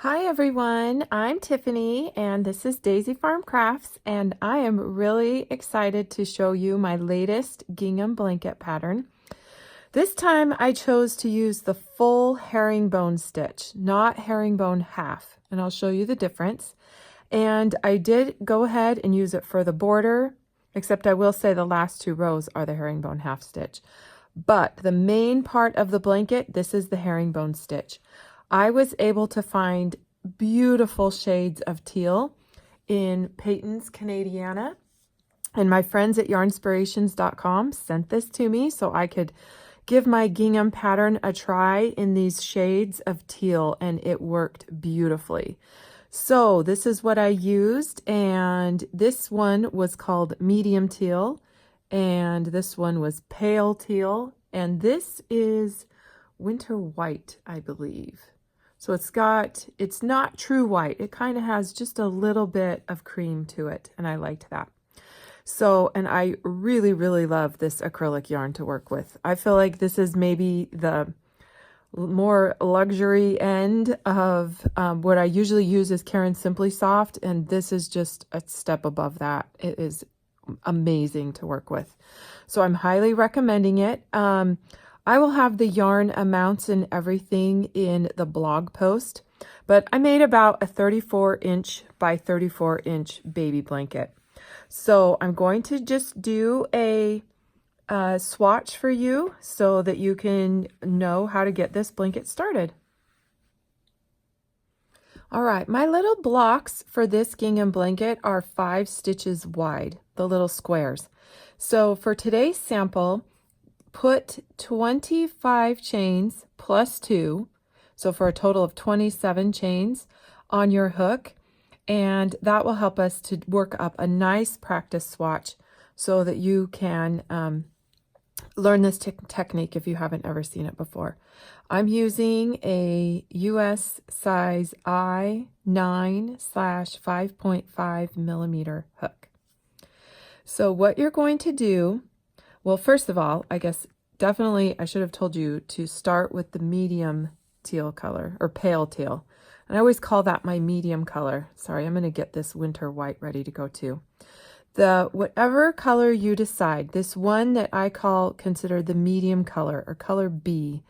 Hi everyone, I'm Tiffany and this is Daisy Farm Crafts, and I am really excited to show you my latest gingham blanket pattern. This time I chose to use the full herringbone stitch, not herringbone half, and I'll show you the difference. And I did go ahead and use it for the border, except I will say the last two rows are the herringbone half stitch. But the main part of the blanket, this is the herringbone stitch. I was able to find beautiful shades of teal in Peyton's Canadiana, and my friends at yarnspirations.com sent this to me so I could give my gingham pattern a try in these shades of teal, and it worked beautifully. So this is what I used, and this one was called medium teal, and this one was pale teal, and this is winter white, I believe. So it's not true white. It kind of has just a little bit of cream to it, and I liked that. So, and I really, really love this acrylic yarn to work with. I feel like this is maybe the more luxury end of what I usually use is Caron Simply Soft, and this is just a step above that. It is amazing to work with. So I'm highly recommending it. I will have the yarn amounts and everything in the blog post, but I made about a 34-inch by 34-inch baby blanket. So I'm going to just do a swatch for you so that you can know how to get this blanket started. All right, my little blocks for this gingham blanket are 5 stitches wide, the little squares. So for today's sample, put 25 chains plus 2, so for a total of 27 chains on your hook, and that will help us to work up a nice practice swatch so that you can learn this technique if you haven't ever seen it before. I'm using a US size I9/5.5 millimeter hook. So what you're going to do, well, first of all, I guess definitely I should have told you to start with the medium teal color, or pale teal. And I always call that my medium color. Sorry, I'm going to get this winter white ready to go too. Whatever color you decide, this one that I consider the medium color, or color B,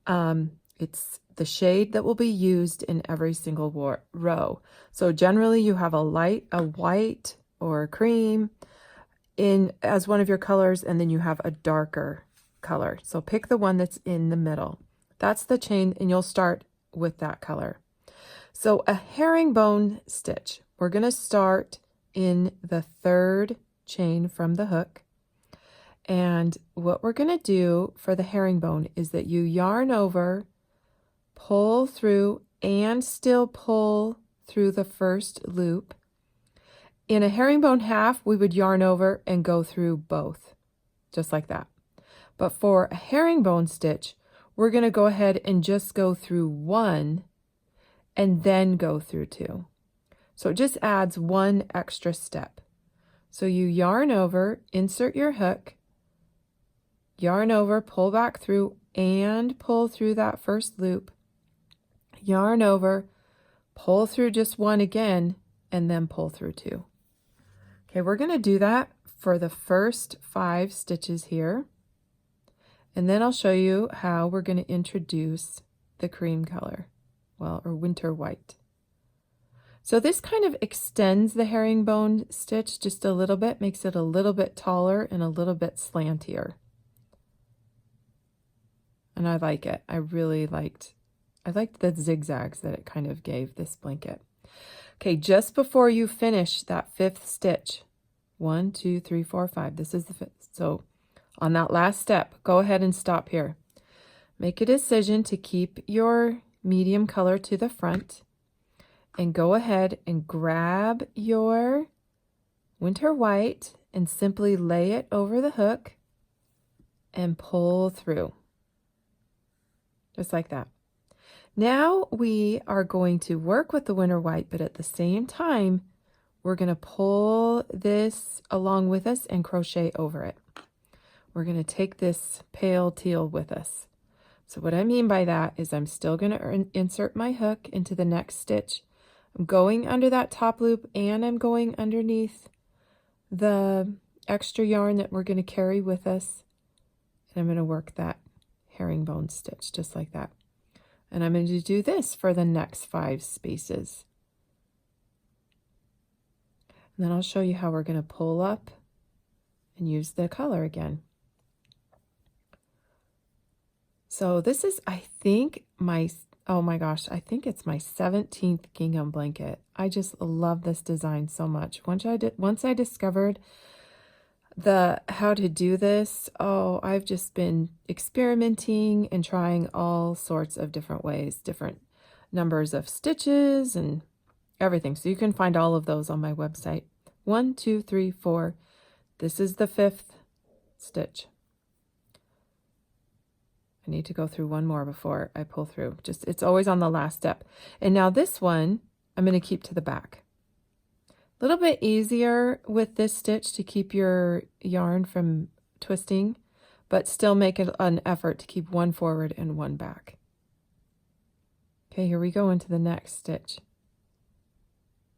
it's the shade that will be used in every single row. So generally you have a white or a cream as one of your colors, and then you have a darker color. So pick the one that's in the middle. That's the chain, and you'll start with that color. So a herringbone stitch, we're going to start in the 3rd chain from the hook. And what we're going to do for the herringbone is that you yarn over, pull through, and still pull through the first loop. In a herringbone half, we would yarn over and go through both, just like that. But for a herringbone stitch, we're going to go ahead and just go through 1 and then go through 2. So it just adds 1 extra step. So you yarn over, insert your hook, yarn over, pull back through, and pull through that first loop. Yarn over, pull through just 1 again, and then pull through 2. Okay, we're going to do that for the first 5 stitches here. And then I'll show you how we're going to introduce the cream color, or winter white. So this kind of extends the herringbone stitch just a little bit, makes it a little bit taller and a little bit slantier. And I like it. I liked the zigzags that it kind of gave this blanket. Okay, just before you finish that 5th stitch, 1, 2, 3, 4, 5, this is the 5th. So on that last step, go ahead and stop here. Make a decision to keep your medium color to the front, and go ahead and grab your winter white and simply lay it over the hook and pull through. Just like that. Now we are going to work with the winter white, but at the same time, we're going to pull this along with us and crochet over it. We're going to take this pale teal with us. So what I mean by that is I'm still going to insert my hook into the next stitch. I'm going under that top loop and I'm going underneath the extra yarn that we're going to carry with us. And I'm going to work that herringbone stitch just like that. And I'm going to do this for the next 5 spaces. And then I'll show you how we're going to pull up and use the color again. So this is, I think, oh my gosh, I think it's my 17th gingham blanket. I just love this design so much. Once I discovered how to do this, oh, I've just been experimenting and trying all sorts of different ways, different numbers of stitches and everything. So you can find all of those on my website. 1, 2, 3, 4. This is the 5th stitch. I need to go through one more before I pull through. It's always on the last step. And now this one, I'm going to keep to the back. A little bit easier with this stitch to keep your yarn from twisting, but still make it an effort to keep one forward and one back. Okay, here we go into the next stitch.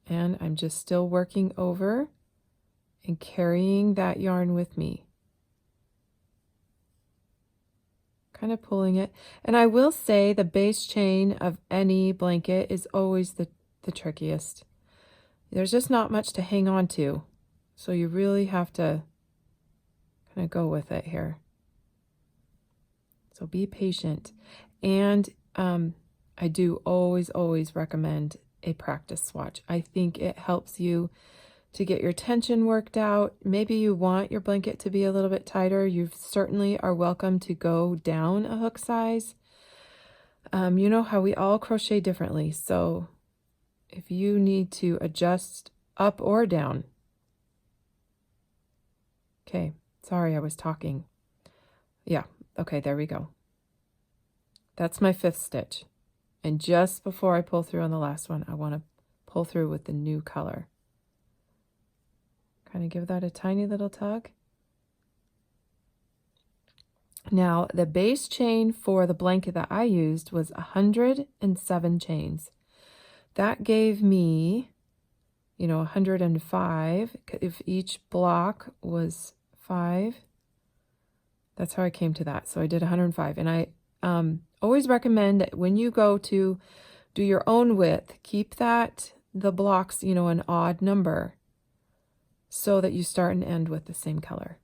And I'm just still working over and carrying that yarn with me. Kind of pulling it. And I will say the base chain of any blanket is always the trickiest. There's just not much to hang on to. So you really have to kind of go with it here. So be patient. And I do always recommend a practice swatch. I think it helps you to get your tension worked out. Maybe you want your blanket to be a little bit tighter. You certainly are welcome to go down a hook size. You know how we all crochet differently. So if you need to adjust up or down. Okay, sorry, I was talking. Yeah, okay, there we go. That's my 5th stitch. And just before I pull through on the last one, I want to pull through with the new color. Kind of give that a tiny little tug. Now, the base chain for the blanket that I used was 107 chains. That gave me, 105. If each block was 5, that's how I came to that. So I did 105. And I always recommend that when you go to do your own width, keep the blocks, an odd number, so that you start and end with the same color.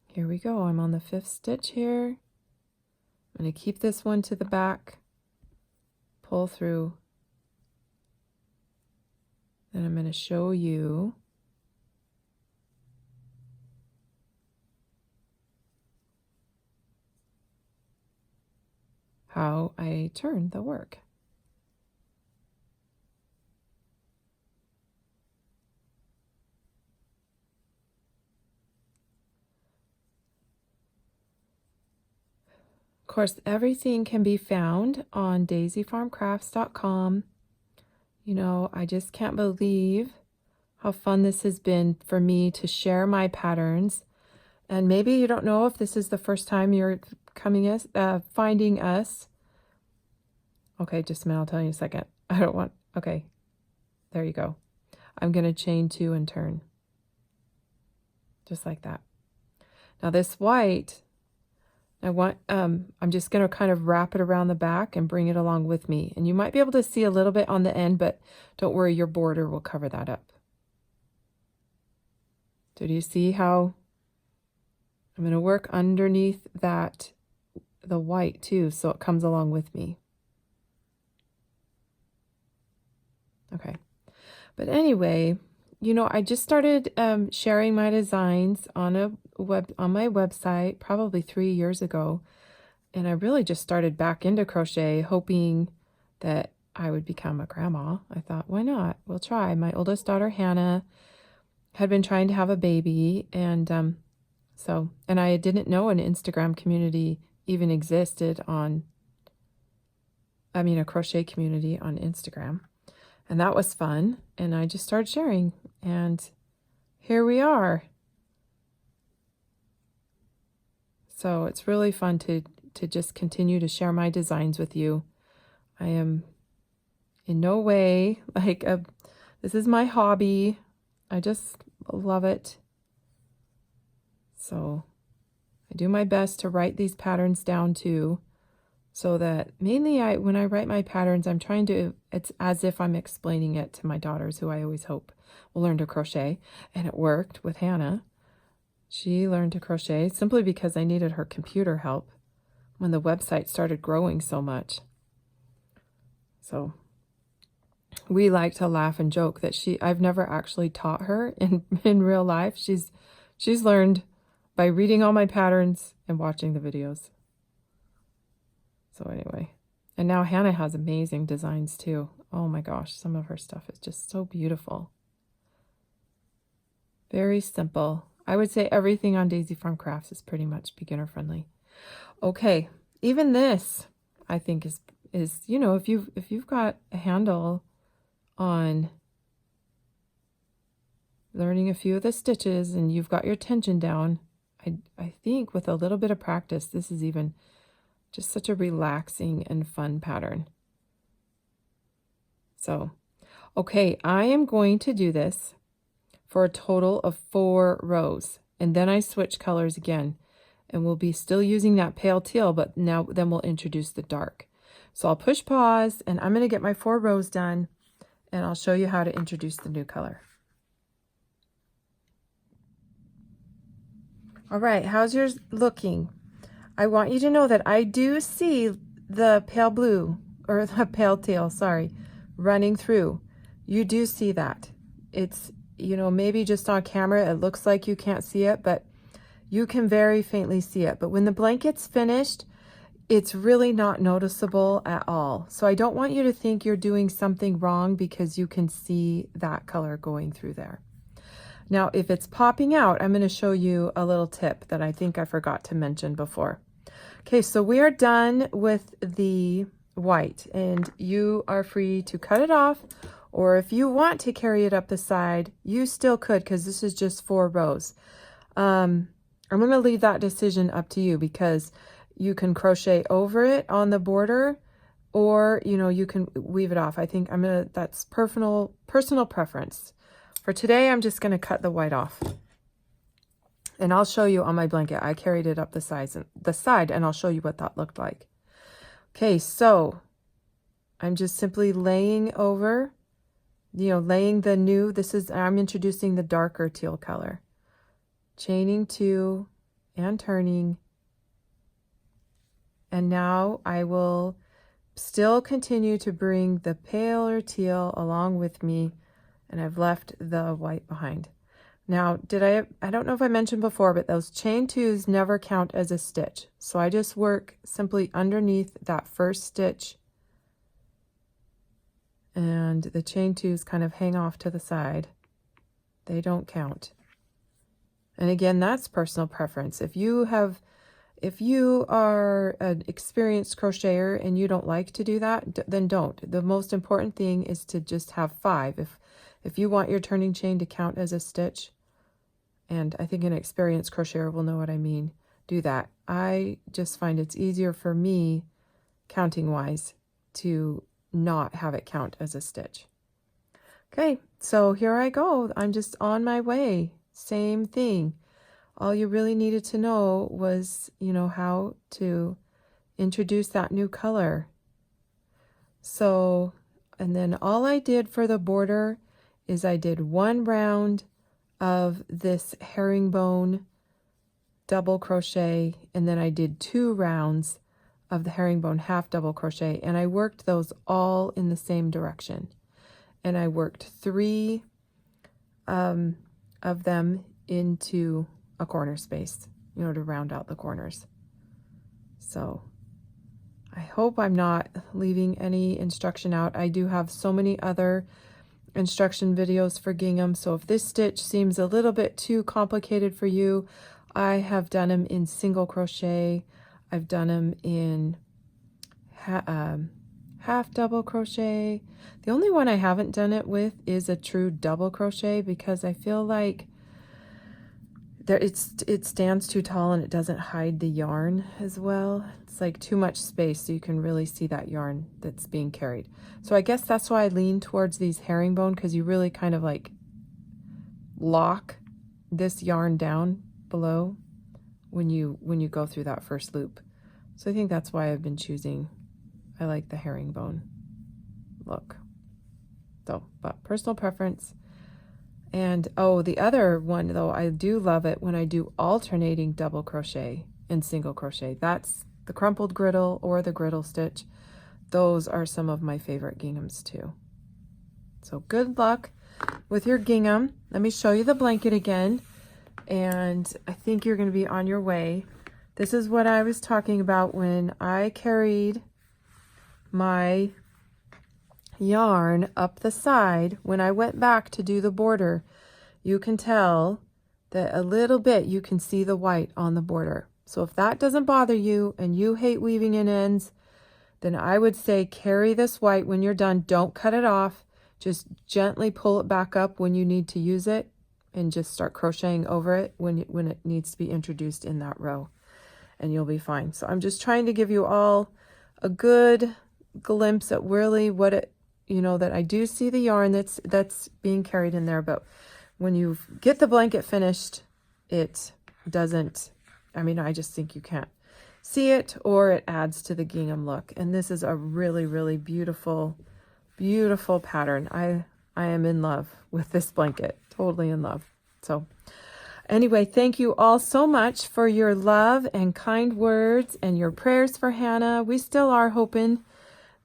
Here we go. I'm on the 5th stitch here. I'm going to keep this one to the back, pull through. Then I'm going to show you how I turn the work. Of course, everything can be found on daisyfarmcrafts.com. I just can't believe how fun this has been for me to share my patterns. And maybe you don't know if this is the first time you're finding us. Okay, just a minute, I'll tell you in a second. Okay, there you go. I'm going to chain 2 and turn. Just like that. Now this white, I'm just going to kind of wrap it around the back and bring it along with me. And you might be able to see a little bit on the end, but don't worry, your border will cover that up. So do you see how I'm going to work underneath the white too, so it comes along with me. Okay. But anyway, I just started sharing my designs on my website probably 3 years ago, and I really just started back into crochet hoping that I would become a grandma. I thought, why not? We'll try. My oldest daughter Hannah had been trying to have a baby, and I didn't know an Instagram community even existed a crochet community on Instagram. And that was fun. And I just started sharing. And here we are. So it's really fun to just continue to share my designs with you. I am in no way like this is my hobby. I just love it. So I do my best to write these patterns down too, so that mainly when I write my patterns, I'm trying to, it's as if I'm explaining it to my daughters, who I always hope will learn to crochet. And it worked with Hannah. She learned to crochet simply because I needed her computer help when the website started growing so much. So we like to laugh and joke that I've never actually taught her in real life. She's learned by reading all my patterns and watching the videos. So anyway, and now Hannah has amazing designs too. Oh my gosh, some of her stuff is just so beautiful. Very simple. I would say everything on Daisy Farm Crafts is pretty much beginner friendly. Okay, even this I think is you know, if you've got a handle on learning a few of the stitches and you've got your tension down, I think with a little bit of practice, this is even just such a relaxing and fun pattern. So, okay, I am going to do this for a total of 4 rows, and then I switch colors again, and we'll be still using that pale teal, but then we'll introduce the dark. So I'll push pause, and I'm going to get my 4 rows done, and I'll show you how to introduce the new color. All right, how's yours looking? I want you to know that I do see the pale blue, or the pale teal, sorry, running through. You do see that. It's, you know, maybe just on camera it looks like you can't see it, but you can very faintly see it. But when the blanket's finished, it's really not noticeable at all. So I don't want you to think you're doing something wrong because you can see that color going through there. Now, if it's popping out, I'm going to show you a little tip that I think I forgot to mention before. Okay, so we are done with the white, and you are free to cut it off, or if you want to carry it up the side, you still could, because this is just 4 rows. I'm going to leave that decision up to you, because you can crochet over it on the border, or, you know, you can weave it off. I think that's personal preference. For today, I'm just going to cut the white off. And I'll show you on my blanket. I carried it up the side, and I'll show you what that looked like. Okay, so I'm just simply laying over, you know, laying the new, I'm introducing the darker teal color. Chaining 2 and turning. And now I will still continue to bring the paler teal along with me, and I've left the white behind. Now, I don't know if I mentioned before, but those chain 2s never count as a stitch. So I just work simply underneath that first stitch, and the chain 2s kind of hang off to the side. They don't count. And again, that's personal preference. If you are an experienced crocheter and you don't like to do that, then don't. The most important thing is to just have 5. If you want your turning chain to count as a stitch, and I think an experienced crocheter will know what I mean, do that. I just find it's easier for me, counting wise, to not have it count as a stitch. Okay, so here I go. I'm just on my way. Same thing. All you really needed to know was, you know, how to introduce that new color. So, and then all I did for the border is I did 1 round of this herringbone double crochet, and then I did 2 rounds of the herringbone half double crochet, and I worked those all in the same direction. And I worked 3 of them into a corner space, you know, to round out the corners. So I hope I'm not leaving any instruction out. I do have so many other instruction videos for gingham, so if this stitch seems a little bit too complicated for you, I have done them in single crochet. I've done them in half double crochet. The only one I haven't done it with is a true double crochet, because I feel like there it stands too tall and it doesn't hide the yarn as well. It's like too much space so you can really see that yarn that's being carried. So I guess that's why I lean towards these herringbone, because you really kind of like lock this yarn down below when you go through that first loop. So I think that's why I've been choosing, I like the herringbone look. So, but personal preference. And oh, the other one though, I do love it when I do alternating double crochet and single crochet. That's the crumpled griddle or the griddle stitch. Those are some of my favorite ginghams too. So good luck with your gingham. Let me show you the blanket again. And I think you're going to be on your way. This is what I was talking about when I carried my yarn up the side. When I went back to do the border, you can tell that a little bit you can see the white on the border. So if that doesn't bother you and you hate weaving in ends, then I would say carry this white when you're done. Don't cut it off. Just gently pull it back up when you need to use it and just start crocheting over it when it needs to be introduced in that row, and you'll be fine. So I'm just trying to give you all a good glimpse at really what it, that I do see the yarn that's being carried in there, but when you get the blanket finished, it doesn't, I just think you can't see it, or it adds to the gingham look. And this is a really, really beautiful, beautiful pattern. I am in love with this blanket, totally in love. So anyway, thank you all so much for your love and kind words and your prayers for Hannah. We still are hoping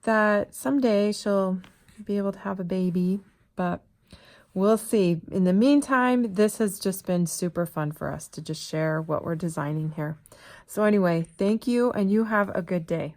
that someday she'll be able to have a baby, but we'll see. In the meantime, this has just been super fun for us to just share what we're designing here. So anyway, thank you, and you have a good day.